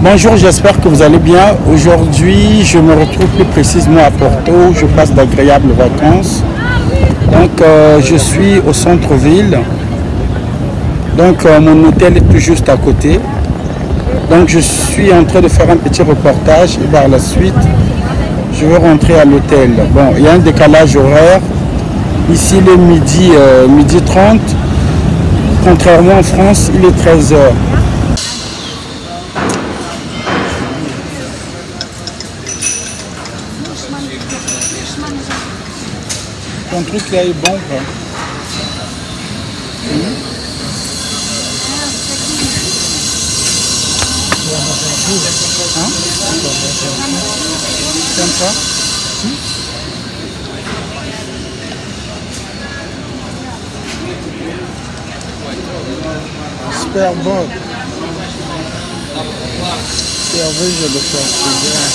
Bonjour, j'espère que vous allez bien. Aujourd'hui, je me retrouve plus précisément à Porto. Je passe d'agréables vacances. Donc, je suis au centre-ville. Donc, mon hôtel est tout juste à côté. Donc, je suis en train de faire un petit reportage et par la suite, je vais rentrer à l'hôtel. Bon, il y a un décalage horaire. Ici, il est midi 30. Contrairement en France, il est 13 h. Ton truc là est bon, quoi. Hein? T'aimes ça? Super bon. Cerveja do Portugal.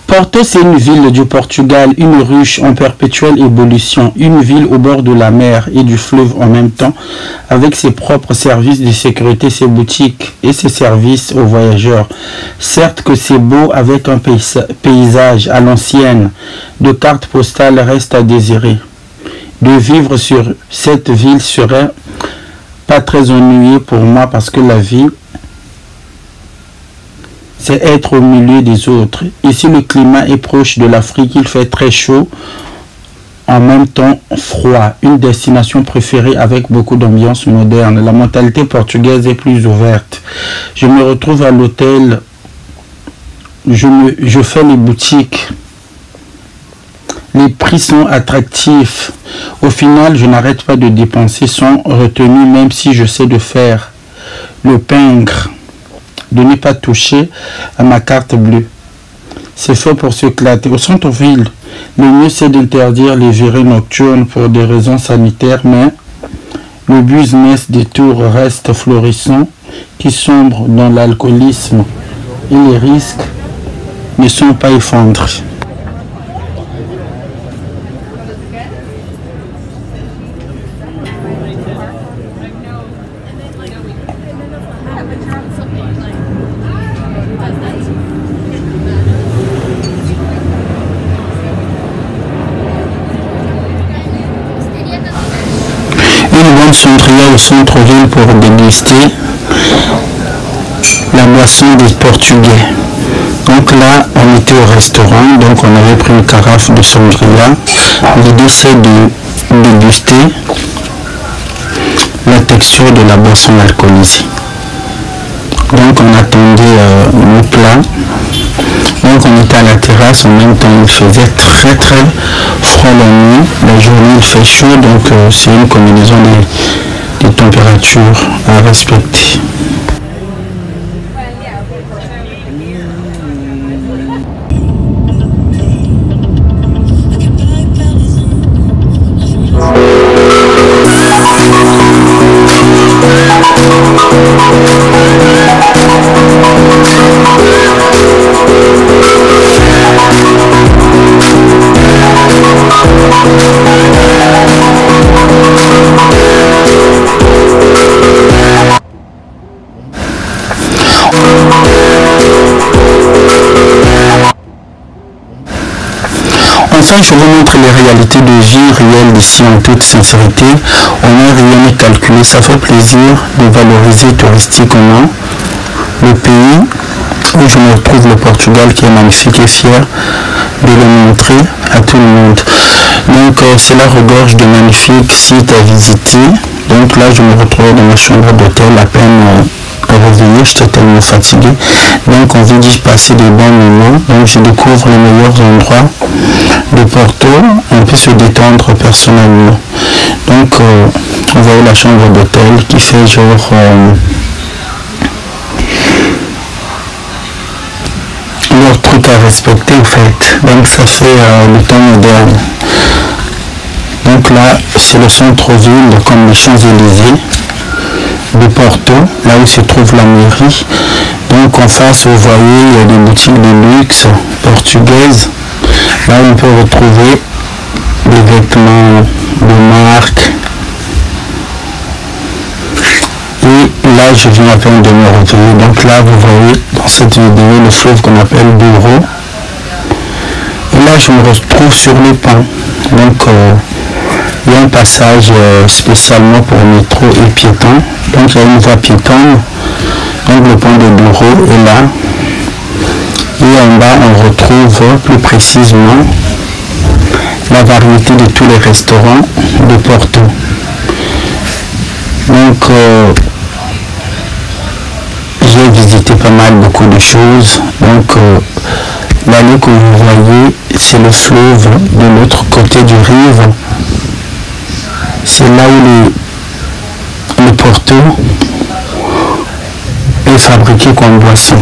Porto, c'est une ville du Portugal, une ruche en perpétuelle évolution, une ville au bord de la mer et du fleuve en même temps, avec ses propres services de sécurité, ses boutiques et ses services aux voyageurs. Certes que c'est beau avec un paysage à l'ancienne, de cartes postales reste à désirer. De vivre sur cette ville serait pas très ennuyeux pour moi parce que la vie, c'est être au milieu des autres. Ici, le climat est proche de l'Afrique. Il fait très chaud, en même temps froid. Une destination préférée avec beaucoup d'ambiance moderne. La mentalité portugaise est plus ouverte. Je me retrouve à l'hôtel. Je fais les boutiques. Les prix sont attractifs. Au final, je n'arrête pas de dépenser sans retenue, même si je sais de faire le pingre, de ne pas toucher à ma carte bleue. C'est fait pour s'éclater. Au centre-ville, le mieux c'est d'interdire les virées nocturnes pour des raisons sanitaires, mais le business des tours reste florissant, qui sombre dans l'alcoolisme et les risques ne sont pas effondrés. Au centre-ville pour déguster la boisson des Portugais. Donc là, on était au restaurant, donc on avait pris une carafe de sangria. L'idée c'est de déguster la texture de la boisson alcoolisée. Donc on attendait le plat. Donc on était à la terrasse, en même temps il faisait très froid la nuit. La journée il fait chaud, donc c'est une combinaison des températures à respecter. ça, je vous montre les réalités de vie réelles d'ici en toute sincérité. On n'a rien à calculer. Ça fait plaisir de valoriser touristiquement le pays où je me retrouve, le Portugal, qui est magnifique et fier de le montrer à tout le monde. Donc cela regorge de magnifiques sites à visiter. Donc là, je me retrouve dans ma chambre d'hôtel à peine réveillé, j'étais tellement fatigué. Donc on veut d'y passer des bons moments. Donc je découvre les meilleurs endroits de Porto. On peut se détendre personnellement. Donc vous voyez la chambre d'hôtel qui fait genre leur truc à respecter en fait. Donc ça fait le temps moderne. Donc là c'est le centre-ville comme les Champs-Élysées de Porto, là où se trouve la mairie. Donc en face vous voyez il y a des boutiques de luxe portugaises. Là on peut retrouver des vêtements de marque. Et là je viens à peine de me retrouver. Donc là vous voyez dans cette vidéo le fleuve qu'on appelle Douro. Et là je me retrouve sur le pont. Donc il y a un passage spécialement pour métro et piétons. Donc il y a une voie piétonne. Donc le pont de Douro est là. Et en bas on retrouve plus précisément la variété de tous les restaurants de Porto. Donc j'ai visité pas mal, beaucoup de choses. Donc l'allée que vous voyez, c'est le fleuve de l'autre côté du rive. C'est là où le Porto est fabriqué comme boisson.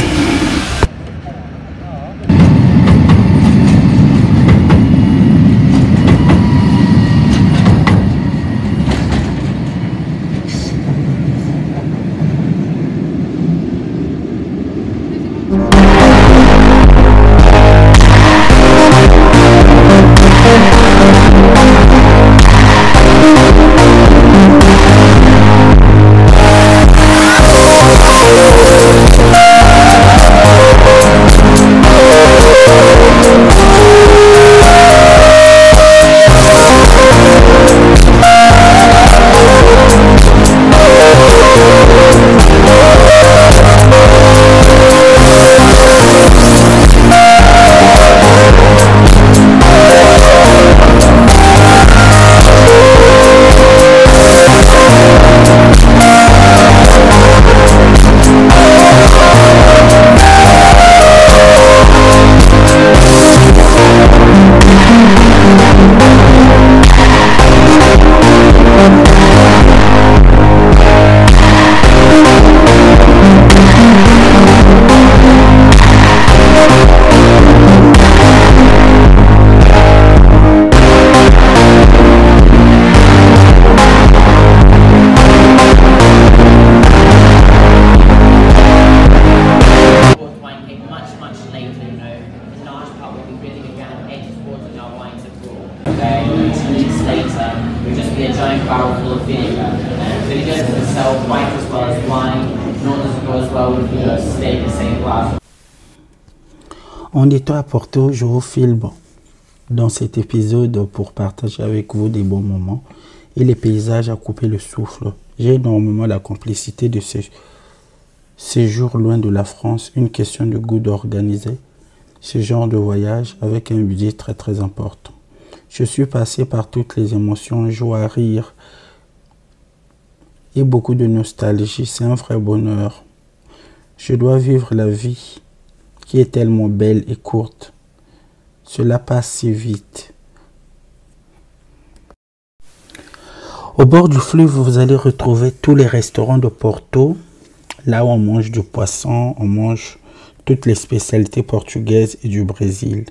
En étant à Porto, je vous filme dans cet épisode pour partager avec vous des bons moments et les paysages à couper le souffle. J'ai énormément la complicité de ce séjour loin de la France, une question de goût d'organiser ce genre de voyage avec un budget très important. Je suis passé par toutes les émotions, joie, rire et beaucoup de nostalgie. C'est un vrai bonheur. Je dois vivre la vie qui est tellement belle et courte. Cela passe si vite. Au bord du fleuve, vous allez retrouver tous les restaurants de Porto. Là où on mange du poisson, on mange toutes les spécialités portugaises et du Brésil.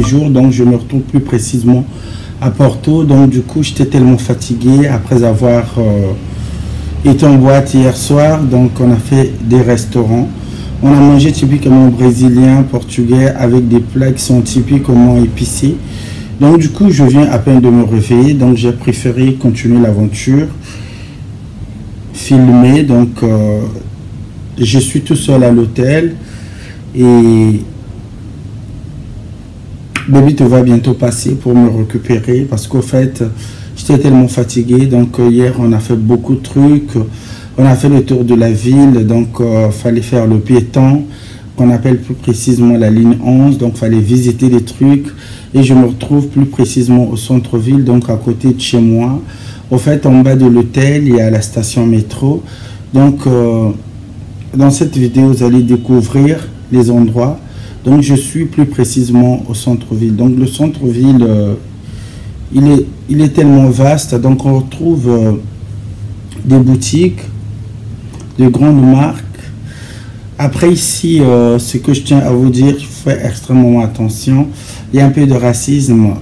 Jour, donc je me retrouve plus précisément à Porto. Donc du coup j'étais tellement fatigué après avoir été en boîte hier soir. Donc on a fait des restaurants, On a mangé typiquement brésilien, portugais, avec des plats qui sont typiquement épicés. Donc du coup, je viens à peine de me réveiller, donc j'ai préféré continuer l'aventure, filmer. Donc je suis tout seul à l'hôtel et Baby va bientôt passer pour me récupérer parce qu'au fait, j'étais tellement fatigué. Donc hier, on a fait beaucoup de trucs. On a fait le tour de la ville, donc fallait faire le piéton, qu'on appelle plus précisément la ligne 11. Donc fallait visiter les trucs. Et je me retrouve plus précisément au centre-ville, donc à côté de chez moi. Au fait, en bas de l'hôtel, il y a la station métro. Donc dans cette vidéo, vous allez découvrir les endroits. Donc je suis plus précisément au centre-ville. Donc le centre-ville, il est tellement vaste. Donc on retrouve des boutiques, de grandes marques. Après ici, ce que je tiens à vous dire, faites extrêmement attention. Il y a un peu de racisme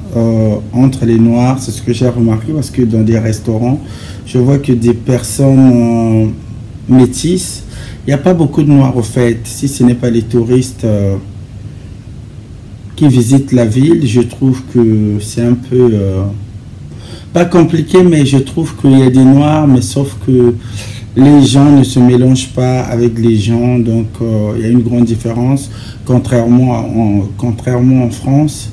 entre les Noirs. C'est ce que j'ai remarqué parce que dans des restaurants, je vois que des personnes métisses, il n'y a pas beaucoup de Noirs au fait. Si ce n'est pas les touristes qui visitent la ville, je trouve que c'est un peu pas compliqué, mais je trouve qu'il y a des Noirs, mais sauf que les gens ne se mélangent pas avec les gens, donc il y a une grande différence, contrairement en France.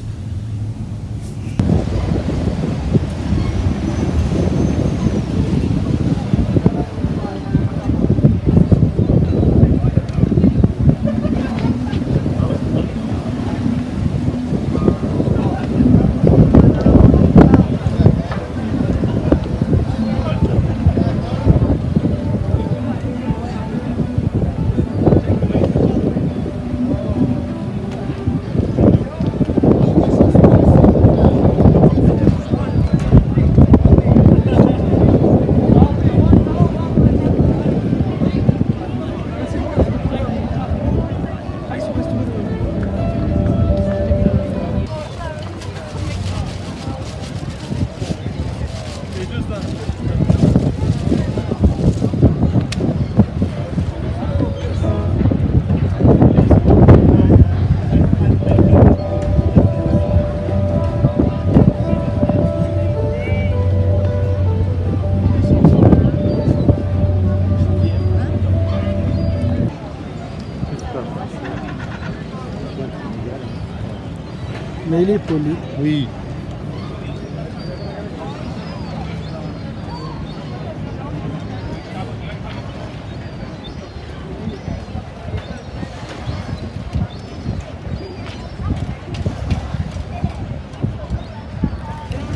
Mais il est poli. Oui.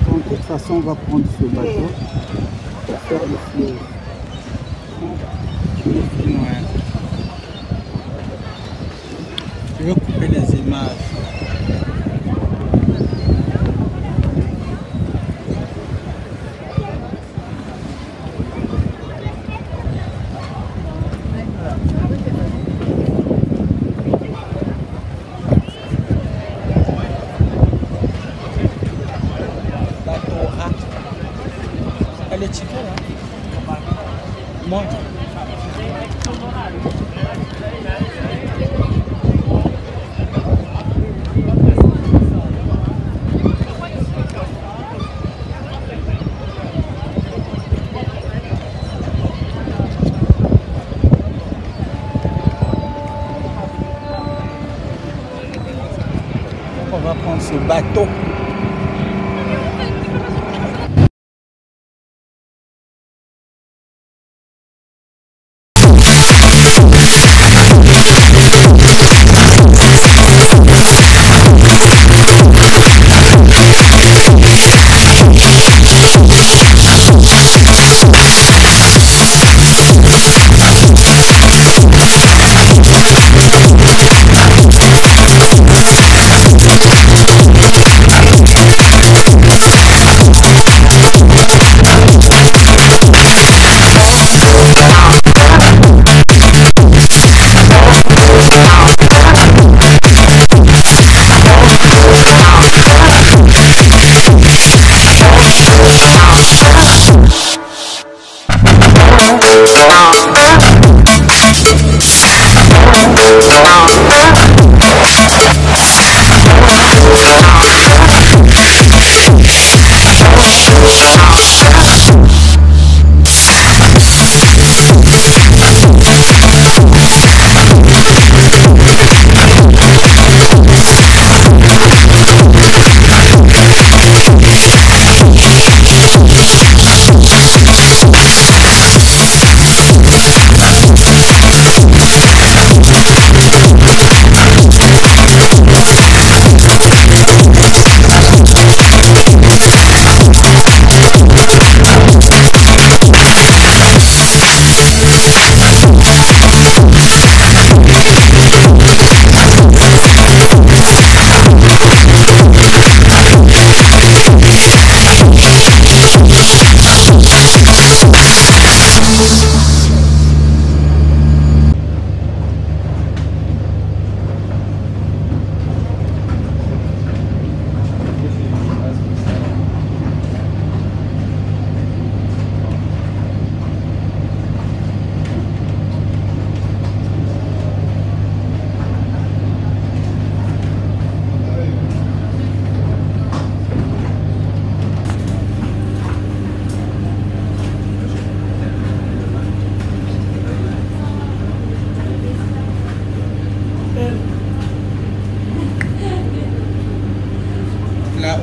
De toute façon, on va prendre ce bateau pour faire le fleuve. Je vais couper les images. Elle est chiquée là. Moi. On va prendre ce bateau.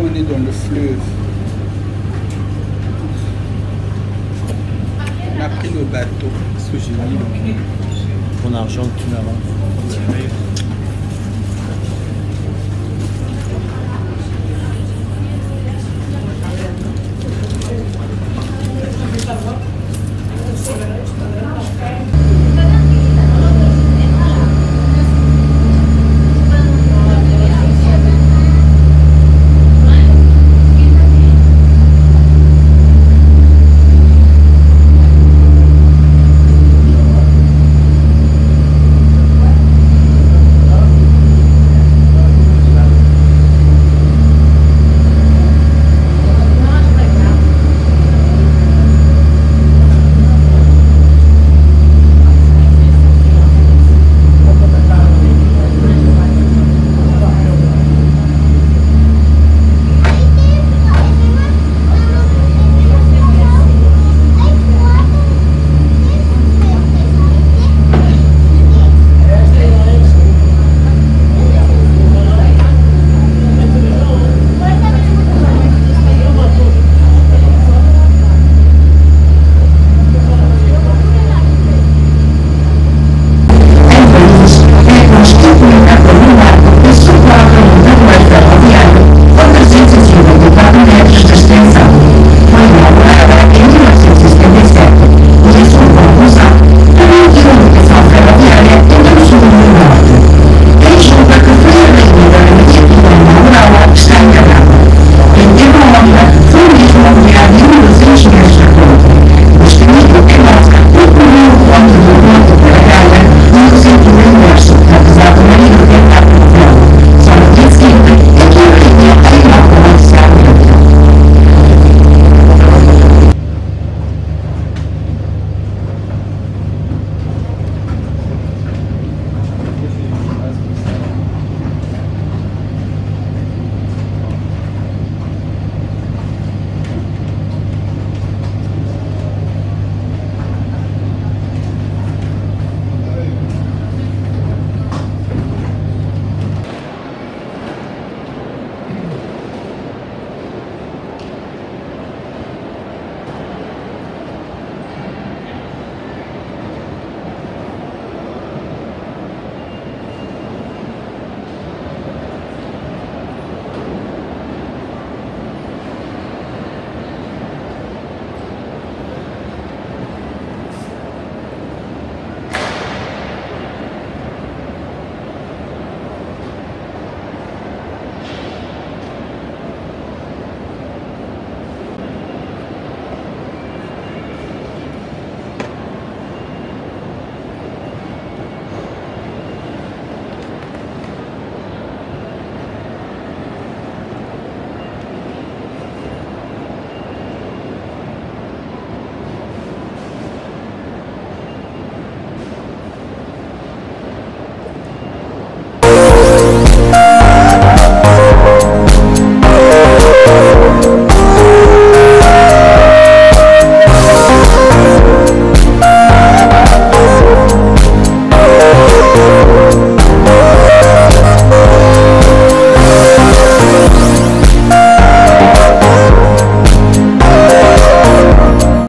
on est dans le fleuve. On a pris le bateau. Est-ce que j'ai mis ton argent que tu m'as rendu?